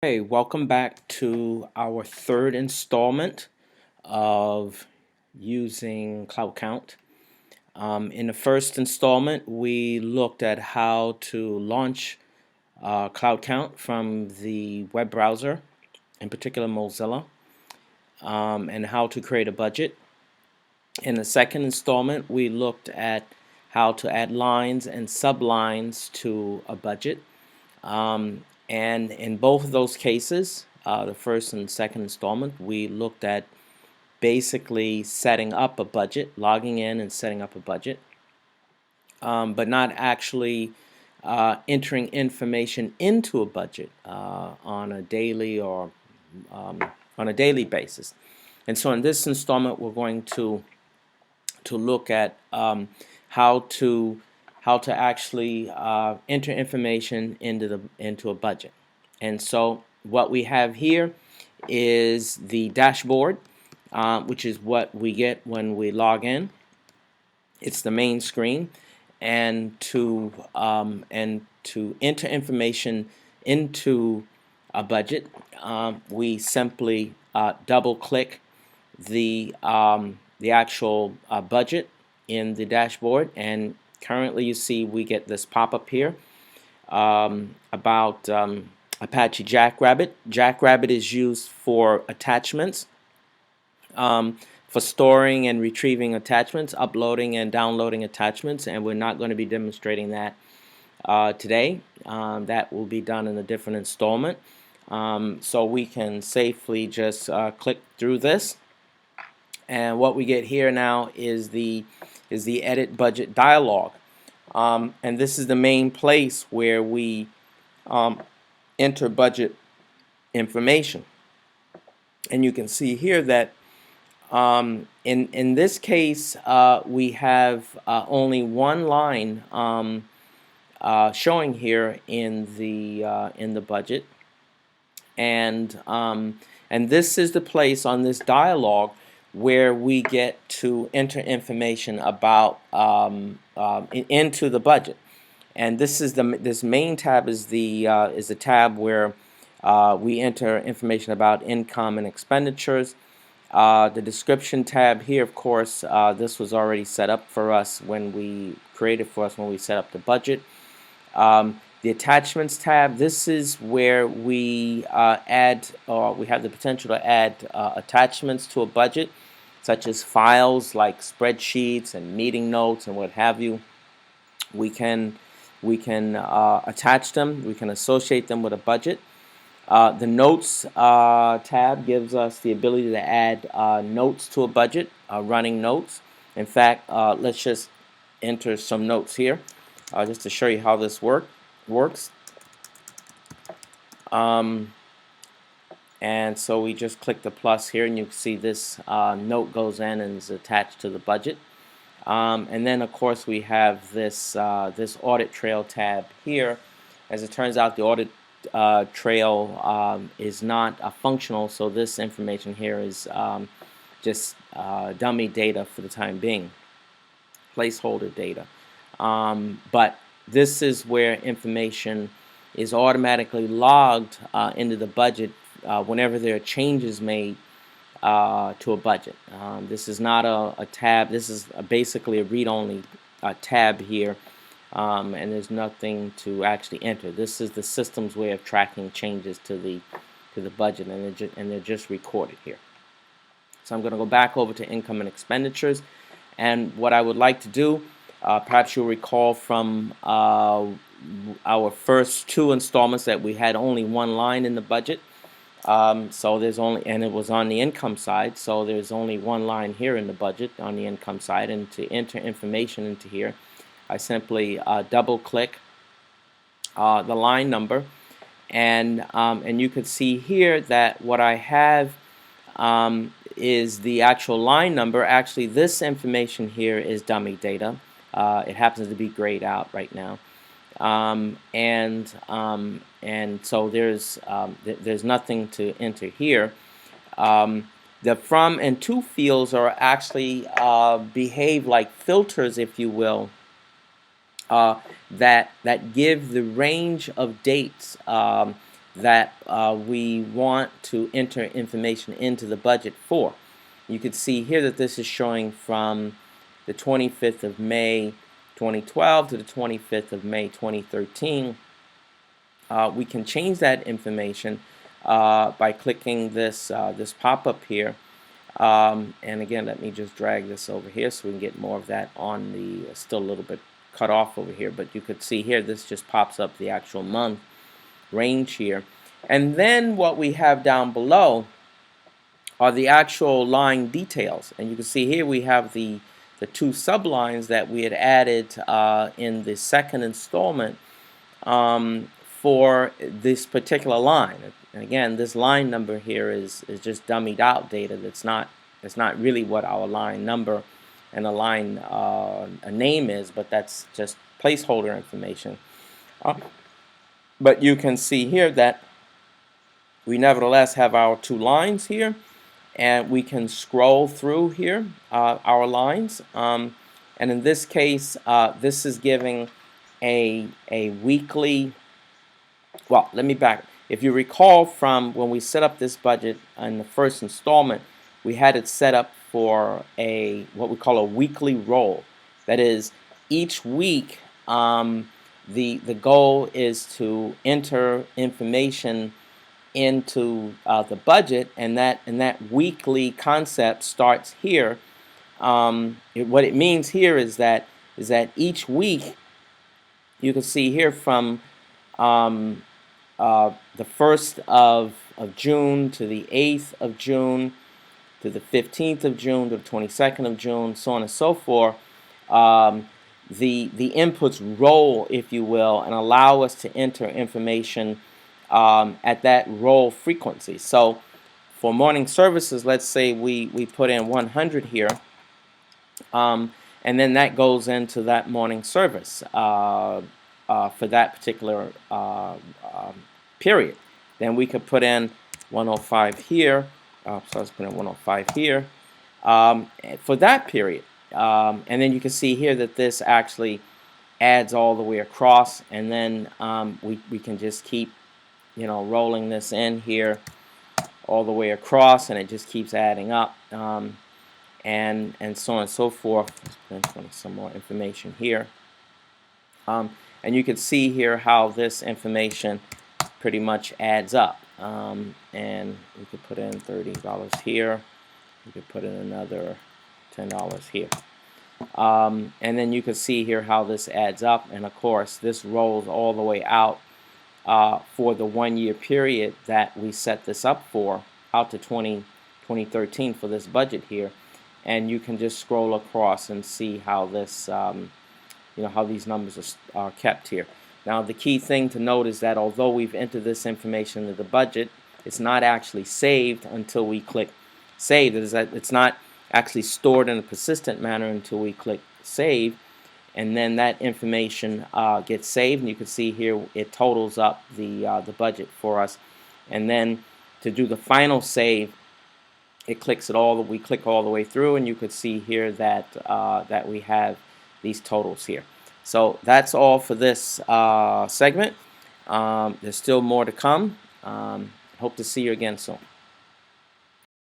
Hey, welcome back to our third installment of using CloudCount. In the first installment, we looked at how to launch CloudCount from the web browser, in particular Mozilla, and how to create a budget. In the second installment, we looked at how to add lines and sublines to a budget. And in both of those cases, the first and second installment, we looked at basically setting up a budget, logging in and setting up a budget, but not actually entering information into a budget on a daily or on a daily basis. And so in this installment, we're going to look at how to actually enter information into a budget. And so what we have here is the dashboard, which is what we get when we log in. It's the main screen, and to enter information into a budget, we simply double click the actual budget in the dashboard, and currently you see we get this pop-up here about Apache Jackrabbit. Jackrabbit is used for attachments, for storing and retrieving attachments, uploading and downloading attachments, and we're not going to be demonstrating that today. That will be done in a different installment. So we can safely just click through this, and what we get here now is the edit budget dialog, and this is the main place where we enter budget information. And you can see here that in this case we have only one line showing here in the budget, and this is the place on this dialog where we get to enter information about into the budget. And this is this main tab is the tab where we enter information about income and expenditures. The description tab here, of course, this was already set up for us when we set up the budget. The attachments tab, this is where we we have the potential to add attachments to a budget, such as files like spreadsheets and meeting notes and what have you. We can attach them, we can associate them with a budget. The notes tab gives us the ability to add notes to a budget, running notes. In fact, let's just enter some notes here just to show you how this works. And so we just click the plus here, and you can see this note goes in and is attached to the budget. And then of course we have this this audit trail tab here. As it turns out, the audit trail is not functional, so this information here is just dummy data for the time being, placeholder data. But this is where information is automatically logged into the budget whenever there are changes made to a budget. This is not a tab. This is basically a read-only tab here, and there's nothing to actually enter. This is the system's way of tracking changes to the budget, and they're just recorded here. So I'm going to go back over to income and expenditures, and what I would like to do, perhaps you'll recall from our first two installments that we had only one line in the budget. So there's only, and it was on the income side, so there's only one line here in the budget on the income side. And to enter information into here, I simply double click the line number, and you can see here that what I have is the actual line number. Actually, this information here is dummy data. It happens to be grayed out right now. And so there's nothing to enter here. The from and to fields are actually behave like filters, if you will, that give the range of dates that we want to enter information into the budget for. You can see here that this is showing from the 25th of May 2012 to the 25th of May 2013. We can change that information by clicking this this pop-up here. And again, let me just drag this over here so we can get more of that on the, still a little bit cut off over here, but you could see here this just pops up the actual month range here. And then what we have down below are the actual line details. And you can see here we have the two sublines that we had added in the second installment for this particular line. And again, this line number here is just dummied out data. It's not really what our line number and a line a name is, but that's just placeholder information. But you can see here that we nevertheless have our two lines here, and we can scroll through here our lines. And in this case, this is giving a weekly. Well, let me back. If you recall from when we set up this budget in the first installment, we had it set up for a what we call a weekly roll. That is, each week the goal is to enter information into the budget, and that weekly concept starts here. What it means here is that each week, you can see here from the 1st of June to the 8th of June to the 15th of June to the 22nd of June, so on and so forth. The inputs roll, if you will, and allow us to enter information at that roll frequency. So for morning services, let's say we put in 100 here, and then that goes into that morning service for that particular period. Then we could put in 105 here, so let's put in 105 here for that period. And then you can see here that this actually adds all the way across, and then we can just keep, you know, rolling this in here all the way across, and it just keeps adding up, and so on and so forth. Let's put in some more information here, and you can see here how this information pretty much adds up, and we could put in $30 here, we could put in another $10 here, and then you can see here how this adds up, and of course this rolls all the way out for the 1 year period that we set this up for, out to 2013 for this budget here. And you can just scroll across and see how this you know, how these numbers are kept here. Now the key thing to note is that although we've entered this information into the budget, it's not actually saved until we click save. It's not actually stored in a persistent manner until we click save, and then that information gets saved, and you can see here it totals up the budget for us. And then to do the final save, it clicks it all. We click all the way through, and you could see here that that we have these totals here. So that's all for this segment. There's still more to come. Hope to see you again soon.